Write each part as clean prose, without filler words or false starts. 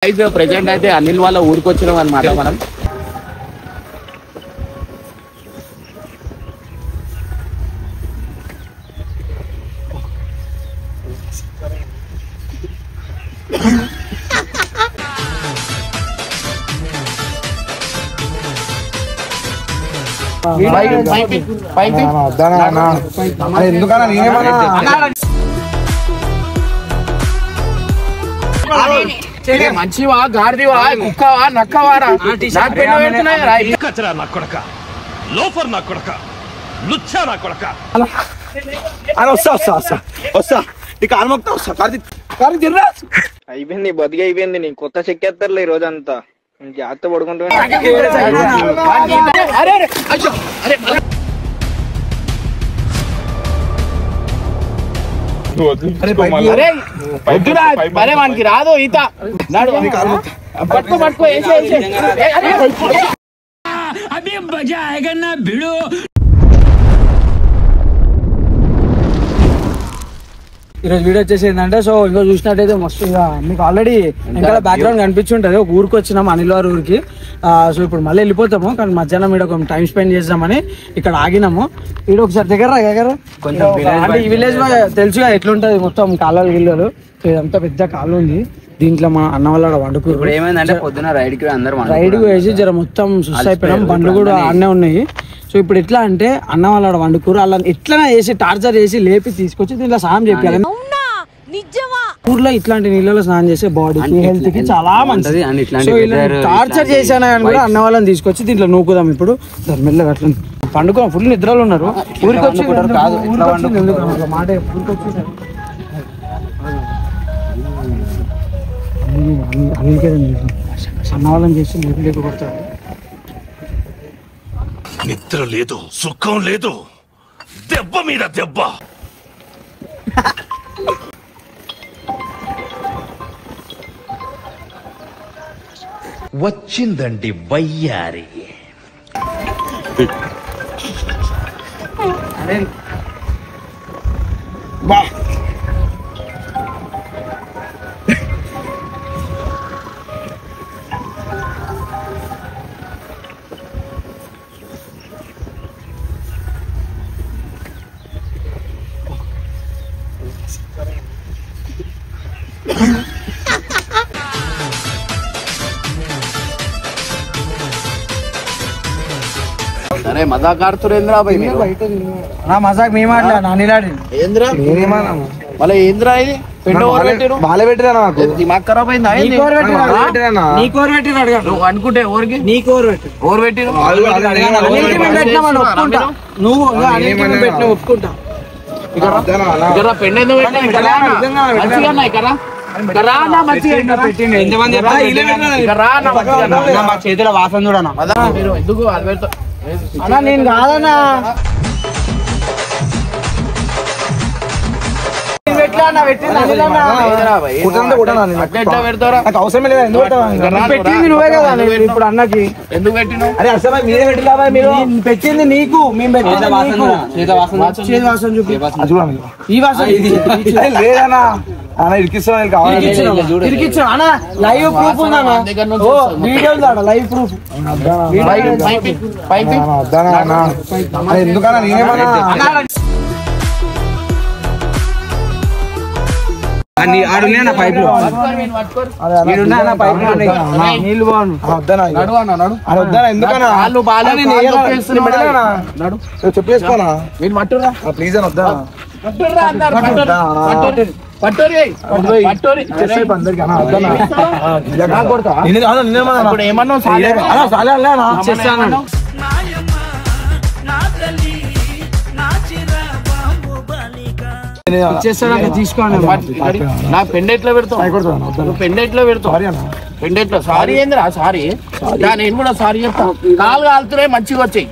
Present అయితే అనిల్ వాళ్ళ ఊరికి వచ్చినాం అనమాట మనం. మంచివా గాడిదివా కుక్కవా నక్కవారా కచరా నా కొడక లోఫర్ నా కొడక లుచ్చా నా కొడక అయిపోయింది బతికి అయిపోయింది. నీ కొత్త చెక్కేస్తారులే ఈ రోజంతా జాగ్రత్త పడుకుంటా. మనకి రాదు ఈత. పట్టుకో పట్టుకో अभी मजा आएगा ना भिड़ो. ఈరోజు వీడియో వచ్చేసి ఏంటంటే, సో ఇంకో చూసినట్టయితే మస్తు ఇక మీకు ఆల్రెడీ ఇంకా బ్యాక్గ్రౌండ్ కనిపించి ఉంటుంది. ఒక ఊరికి వచ్చినాం, అనిల్ వారి ఊరికి. సో ఇప్పుడు మళ్ళీ వెళ్ళిపోతాము, కానీ మధ్యాహ్నం ఇక్కడ కొంచెం టైం స్పెండ్ చేద్దామని ఇక్కడ ఆగినాము. ఇక్కడ ఒకసారి దగ్గర కొంచెం అంటే ఈ విలేజ్ తెలుసుగా ఎట్లుంటది, మొత్తం కాలువలు గిల్లలు. సో ఇదంతా పెద్ద కాలువ ఉంది. దీంట్లో మా అన్న వాళ్ళ వండుకూరు. ఇప్పుడు ఏమైందంటే పొద్దున రైడ్కి వేసి జర మొత్తం సుస్ అయిపోయినాం, బండ్లు కూడా ఆడనే ఉన్నాయి. సో ఇప్పుడు ఎట్లా అంటే అన్న వాళ్ళ వండుకూరు అలా ఎట్లా వేసి టార్చర్ చేసి లేపి తీసుకొచ్చి దీంట్లో స్నానం చేయాలి. ఊర్లో ఇట్లాంటి నీళ్ళలో స్నానం చేసే బాడీకి హెల్త్ కి చాలా మంచిది. సో ఇలా టార్చర్ చేశాను అని కూడా అన్న వాళ్ళని తీసుకొచ్చి దీంట్లో నూకుదాం. ఇప్పుడు మెల్లగా అట్లా పండుకో, ఫుల్ నిద్రలో ఉన్నారు. ఊరికి వచ్చి మాట ఊరికి వచ్చి అన్న వాళ్ళని చేసి లేకపోతారు. నిద్ర లేదు, సుఖం లేదు, దెబ్బ మీద దెబ్బ. వచ్చిందండి వయ్యారి. అరే మజాక్ ఆడుతురేంద్రా మజాక్ మేము ఆడలే మళ్ళీ ఏంద్రా ఇది పెండ బాగా పెట్టిరా నాకు దిమాగ్ ఖరాబ్ అయిందా? నువ్వు అనుకుంటే ఎవరికి ఓరు పెట్టి నువ్వు ఒప్పుకుంటా. పెండ ఎందుకు చేతిలో వాసన చూడనా ఎందుకు అది పెడతా అన్నా, నేను కాదన్నా. పెట్టింది నువ్వే కదా ఇప్పుడు అన్నకి. ఎందుకు పెట్టినావు? అరే అసలు మీరే పెట్టినా, మీరు పెట్టింది నీకు, మేము పెట్టింది వాసన చూపి. ఈ వాసన లేదన్నా, ఇరికిచ్చా అన్న. లైవ్ ప్రూఫ్ ఉందా? Video live proof. ఎందుకన్నా నేనేమన్నా పైపులు నీళ్ళు చెప్పేసుకోనా ప్లీజ్ అని వద్దా. ఏమన్నా తీసుకోండి. నా పెండెట్లో పెడతావు, పెండెట్లో పెడతావు. పెండెట్లో సారీ ఏందిరా? సారీ నేను కూడా సారీ చెప్తాను. కాలు కాలుతున్నాయి, మంచిగా వచ్చాయి.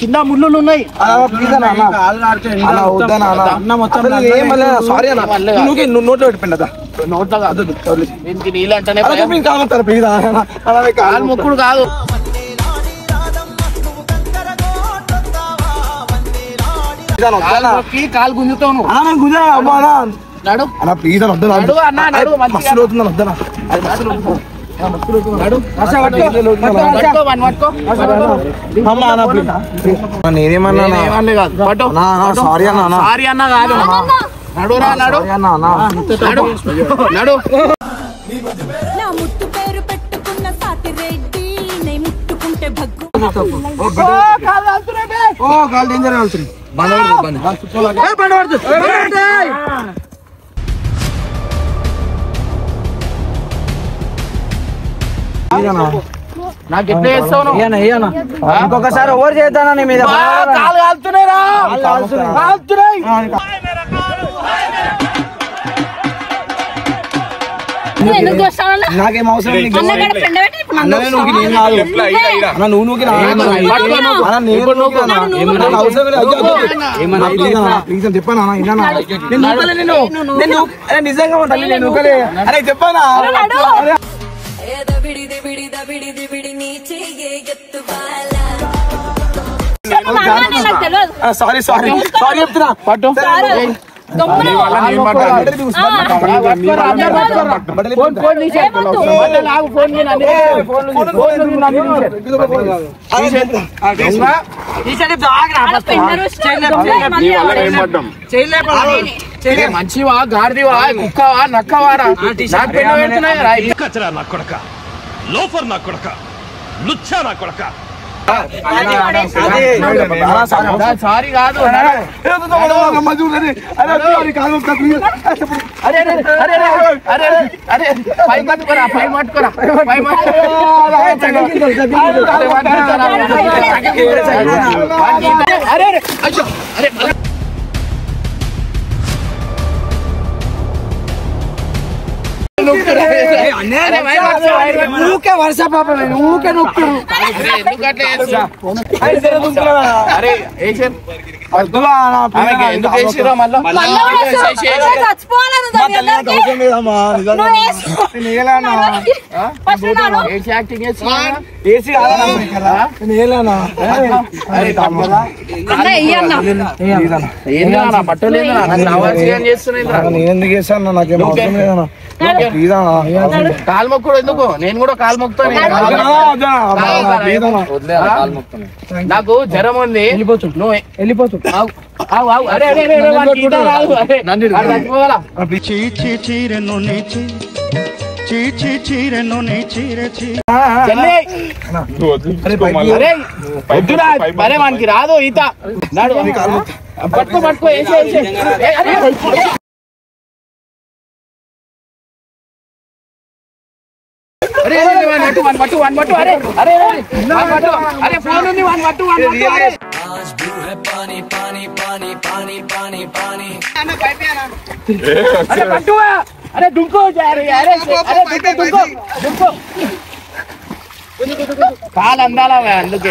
కింద ముళ్ళు ఉన్నాయి. నోట్లో పెట్టిండదా? నోట్లో కాదు, దీనికి నీళ్ళు అంటేనే కాలు మొక్కుడు కాదు. కాలు గుంజుతావు. నడు అన్న ప్లీజ్ అని వద్దా నడు అన్న నడు మస్తు అవుతుందని వద్దనా నేనేమన్నా సారీ అన్న సారీ అన్న కాదు నడురా నడు నడు నడు నా ముట్టు పేరు పెట్టుకున్న సాటి రెడ్డి నే ముట్టుకుంటే భగ్గు కాల్ డేంజర్ అవుతుంది నాకు ఎట్లా చేస్తావు ఇంకొకసారి ఓవర్ చేద్దానా నీ మీద కాలు కాలుతున్నాయిరా కాలుతున్నాయి నాకేం అవసరం నిజంగా ఉంటాను నేను అరే చెప్పానా సారీ సారీ సారీ చెప్తున్నా పట్టు మంచివా గాడిదివా కుక్కవా నక్కవారా కచరా నా కొడక లోఫర్ నా కొడక లుచ్చా నా కొడక సారీ కాదు పై పట్టుకోరా పై పట్టుకోరా పై అరే అరే ఊకే వర్ష పాప ఊకే నొక్కు ఎందుకు వేసిరా మళ్ళీ యాక్టింగ్ పట్టలేదు నేనెందుకు చేస్తాను నాకేం అవసరం లేదన్నా కాలు మొక్కుడు ఎందుకు నేను కూడా కాలు మొక్కుతాను నాకు జ్వరం ఉంది నువ్వు వెళ్ళిపోతున్నావు మరే మనకి రాదు ఈత నాడు పట్టుకో పట్టుకో వేసే అరే ఫోన్ ఉంది వన్ పట్టు అరే దుంకో కాలు అందాలా అందుకే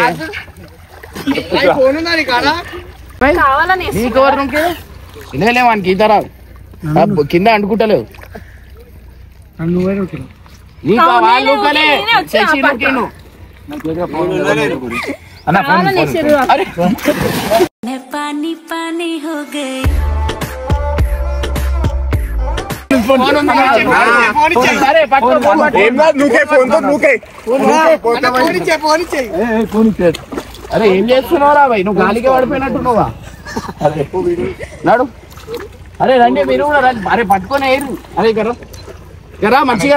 నీకు ఎవరు దుంకే ఇదేలే వానికి ఈత రాదు కింద అంటుకుంటలేవు నీకు వాళ్ళు శశి నువ్వు पानी पानी हो गए అరే ఏం చేస్తున్నావురా భయ్ నువ్వు గాలికి పడిపోయినట్టు నువ్వా నాడు అరే రండి మీరు కూడా రండి అరే పట్టుకొని వేయరు అరే గరా మంచిగా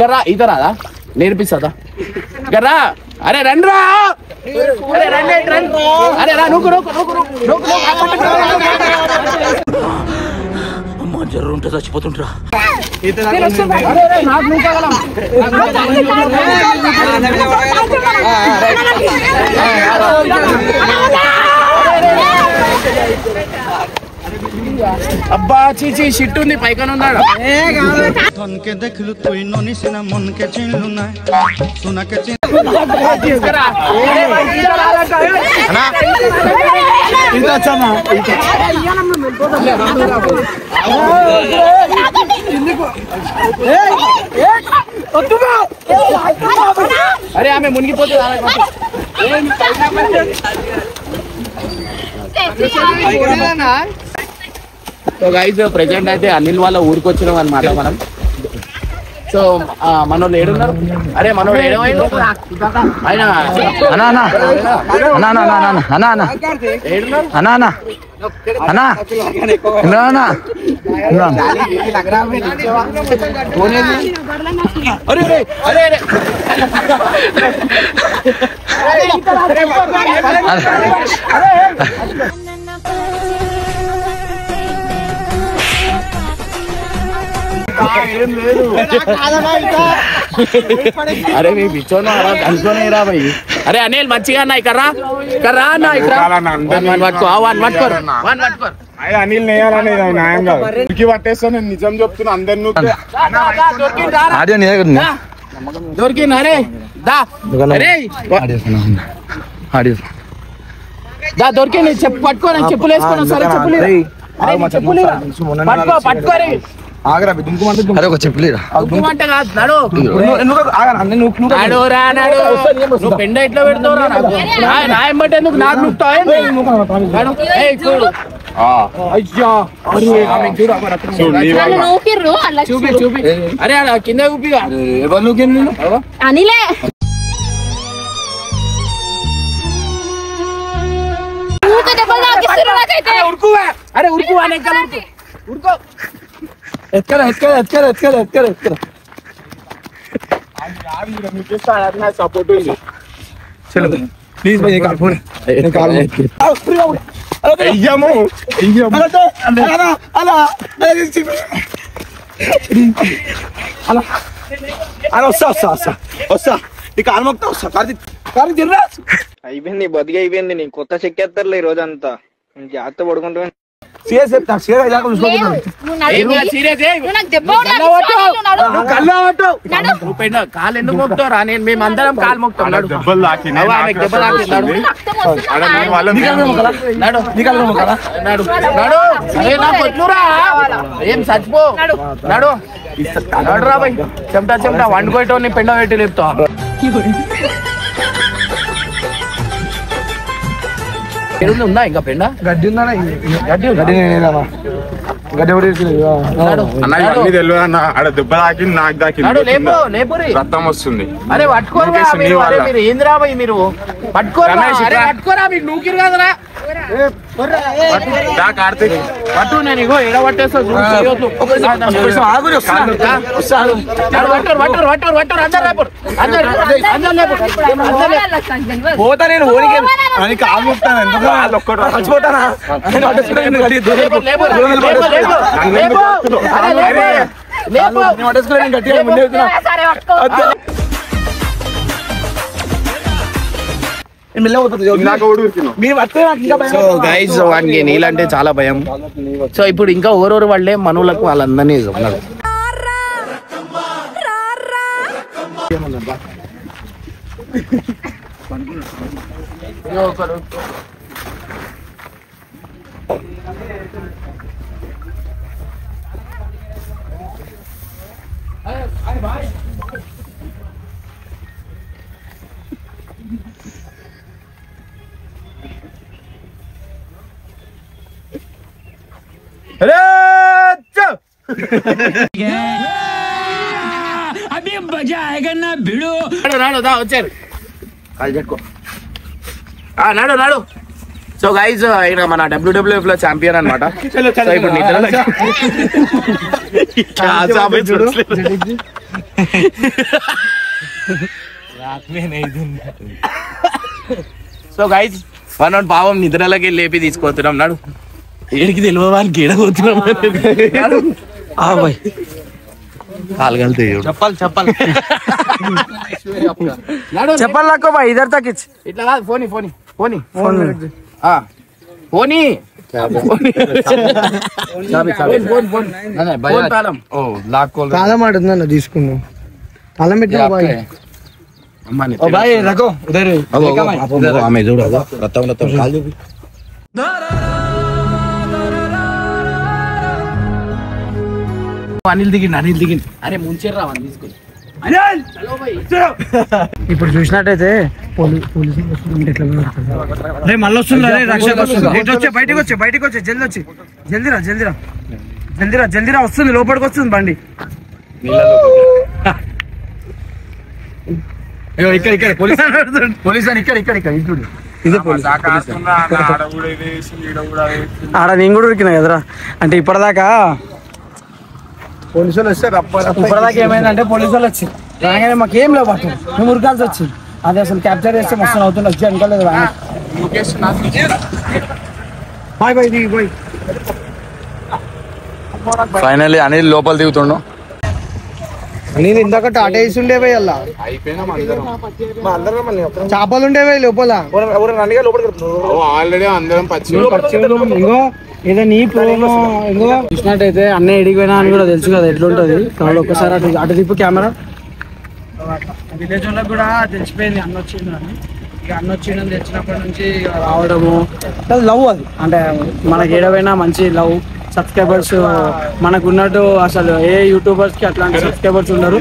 గరా ఈత రాదా నేర్పిస్తుందా గరా అరే రండి రా అరే రండి అరే రా నువ్వు అమ్మా జ్వరం ఉంటే చచ్చిపోతుంటరా నాకు నూకగలం అబ్బా చీచి షిట్ ఉంది పైకన ఉన్నాడు అరే ఆమె మునిగిపోతుంది సో గైస్ ప్రెసెంట్ అయితే అనిల్ వాళ్ళ ఊరికి వచ్చినాం అనమాట మనం. సో మనోళ్ళు ఏడున్నారు? అరే మనోడు ఏడమైండు ఆయన అరే మీ పిచ్చోను అలా అనుకోనే రా భయ్. అరే అనిల్ మంచిగా అన్న ఇక్కడ రా అన్న ఇక్కడ అనిల్ నేయాలని న్యాయం కాదు. పట్టేస్తా నేను నిజం చెప్తున్నా అందరినీ. దొరికింది అరే దా దొరికింది. చెప్పు పట్టుకో చెప్పులు వేసుకున్నా సరే చెప్పులు పట్టుకోరే అదొక చెప్పులేరా పెండ ఎట్లా పెడతావురా నా ఎంబట్టి ఎందుకు నాకు నొక్కుతావు చూపి చూపి అరే అలా కింద ఊపిగా ఎవరు నూకి అనిలే ఉరుకువా అరే ఉరుకువా ఉరుకో ఎక్కడ సపోర్ట్ ప్లీజ్ వస్తా ఇక ఆల్మొక్తా వస్తా అయిపోయింది బతికి అయిపోయింది. నీ కొత్త చెక్కేస్తారులే ఈ రోజంతా. జాగ్రత్త పడుకుంటా. సీరియస్ చెప్తా సీరియస్ కాలు ఎందుకు మొక్కుతారా? నేను మేమందరం కాలు మొక్కుతాం. ఏం చచ్చిపో నడు రా భయ్. చెమటా వండుకోవటం పెండ పెట్టి లేపుతా. ఉందా ఇంకా పెండ గడ్డి ఉందా గడ్డి దెబ్బ తాకింది నాకు తాకింది రక్తం వస్తుంది. అరే పట్టుకోరా మీరు ఏందిరా భయ్ మీరు పట్టుకోరా పట్టుకోరా మీకు నూకిరు కదరా పట్టు. నేను ఇగో ఎడ పట్టేస్తా పోతా నేను ఓనికి కాలుతాను చచ్చిపోతానా గట్టిగా ముందే సో గైస్ వానికి నీళ్ళంటే చాలా భయం. సో ఇప్పుడు ఇంకా ఓరోరు వాళ్ళే మనవులకు వాళ్ళందరినీ ఉన్నారు. వచ్చారు నాడు నాడు. సో గైజ్ ఆయన మన WWF లో ఛాంపియన్ అనమాట. సో ఇప్పుడు సో గైజ్ మనం పావం నిద్రలకి లేపి తీసుకుపోతున్నాం. నాడు ఏడికి తెలియవానికి ఏడబోతున్నాం. కాలుగలితే చెప్పాలి నాకు ఇద్దరు తగ్గించి ఇట్లా కాదు. ఫోని ఫోని ఫోని ఫోన్ ఫోని తాళం ఆడుతుందన్న తీసుకున్నాం. తాళం పెట్టిన అనిల్ దిగింది అనిల్ దిగింది. అరే ముంచేర్రా తీసుకుని ఇప్పుడు చూసినట్టయితే పోలీసులు మళ్ళీ వస్తుంది బయటకు వచ్చి జల్దీరా వస్తుంది లోపలికి వస్తుంది బండి ఇక్కడ ఆడ నేను కూడా ఉరికినా కదరా. అంటే ఇప్పటిదాకా పోలీసులు వస్తే ఇప్పటిదాకా ఏమైందంటే పోలీసులు వచ్చి రాగానే మాకు ఏం లేవు పట్టు మేము ఉరకాల్సి వచ్చింది. అది అసలు క్యాప్చర్ చేస్తే మస్తు అవుతుంది వచ్చి అనుకోలేదు. ఫైనల్లీ అనిల్ లోపల దిగుతుండు. నేను ఇందాక టాటా వేసి ఉండేవి అలా చేపలు ఉండేవి లోపల ఆల్రెడీ అందరం పచ్చి ఇంకో ఏదో నీ ప్రోమో ఇంకో చూసినట్టయితే అన్నయ్య ఎడిగిపోయినా అని కూడా తెలుసు కదా ఎట్లుంటది. కాబట్టి ఒక్కసారి అటు తిప్పు కెమెరా. విలేజ్ వాళ్ళకి కూడా తెలిసిపోయింది అన్న వచ్చిండు అని. ఇక అన్న వచ్చిండని తెచ్చినప్పటి నుంచి రావడము లవ్ అది. అంటే మనకి ఏడవైనా మంచి లవ్ సబ్స్క్రైబర్స్ మనకు ఉన్నట్టు అసలు ఏ యూట్యూబర్స్ కి అట్లాంటి సబ్స్క్రైబర్స్ ఉన్నారు.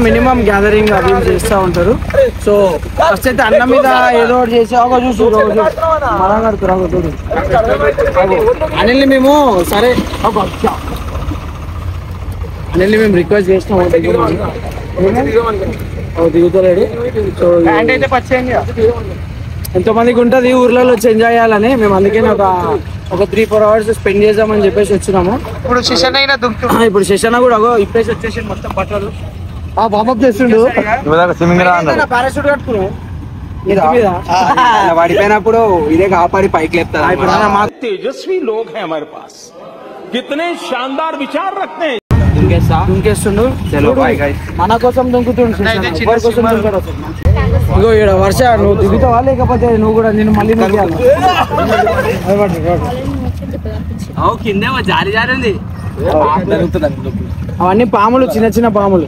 మినిమం గ్యాదరింగ్ అవి చేస్తూ ఉంటారు. సో ఫస్ట్ అయితే అన్న మీద ఏదో ఒకటి చేసి ఒక చూసి మరాగడుతురు అనిల్ని మేము సరే అనిల్ని మేము రిక్వెస్ట్ చేసినాం దిగుతలేడు. సో ఎంతో మందికి ఉంటుంది ఊర్లలో వచ్చి ఎంజాయ్ చేయాలని మేము అందుకని ఒక 3-4 hours స్పెండ్ చేద్దామని చెప్పేసి వచ్చినాము. ఇప్పుడు సెషన్ కూడా ఇప్పేసి వచ్చేసి మొత్తం బట్టలు వామప్ చేస్తుండు. పారాషూట్ కట్టుకున్నాం పడిపోయినప్పుడు ఇదే కాపాడి పైకి లేపుతారు. तेजस्वी लोग हैं हमारे पास, कितने शानदार विचार रखते हैं. దుంకేస్తుండు మన కోసం దుంకుతుండు. ఇగో ఈడ వర్ష నువ్వు దిగుతావా లేకపోతే నువ్వు కూడా నేను మళ్ళీ కిందేమో జారి జారి ఉంది. అవన్నీ పాములు, చిన్న చిన్న పాములు.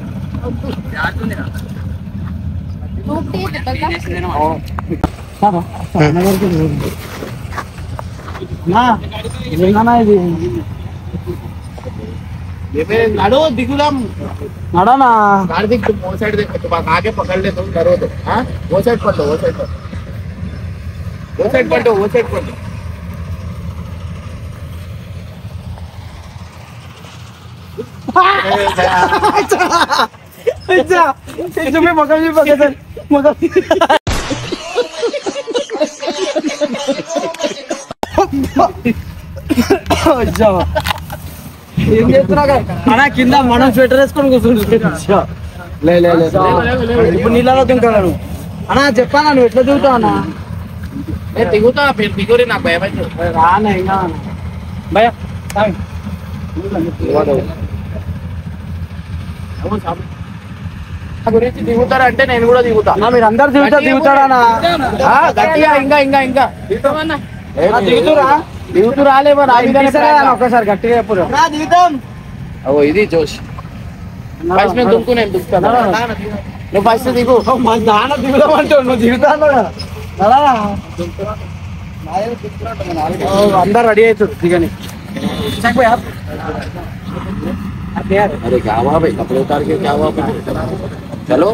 ఇది నడో దిగుదాం నడానా गाड़ी देख तुम वो साइड देख तुम आगे पकड़ ले तुम करो तो हां वो साइड पलटो वो साइड पलटो अच्छा मैं मगर भी पकड़ मगर अच्छा ఏం చేస్తున్నా అన్నా కింద మనం స్వెటర్ వేసుకొని కూర్చుంటు. ఇప్పుడు నీళ్ళలో దింకాను అన్నా. చెప్పానా నువ్వు ఎట్లా దిగుతావు అన్నా? దిగుతా దిగురి నాకు భయం అయితే రానా ఇంకా భయ గురించి దిగుతారంటే నేను కూడా దిగుతా. మీరు అందరు దిగుతాడా? గట్టిగా ఇంకా ఇంకా ఇంకా దిగుతురా దిగుతూ రాలేమో ఒక్కసారి గట్టిగా ఎప్పుడు ఇది జోష్. ఫస్ట్ నేను దుంకుతాను నువ్వు ఫస్ట్ దిగు. నాన్న దిగుదామంటావు నువ్వు దిగుతాను. అందరు రెడీ అవుతుంది దిగని. अरे क्या हुआ भाई कपड़े उतार के क्या हुआ चलो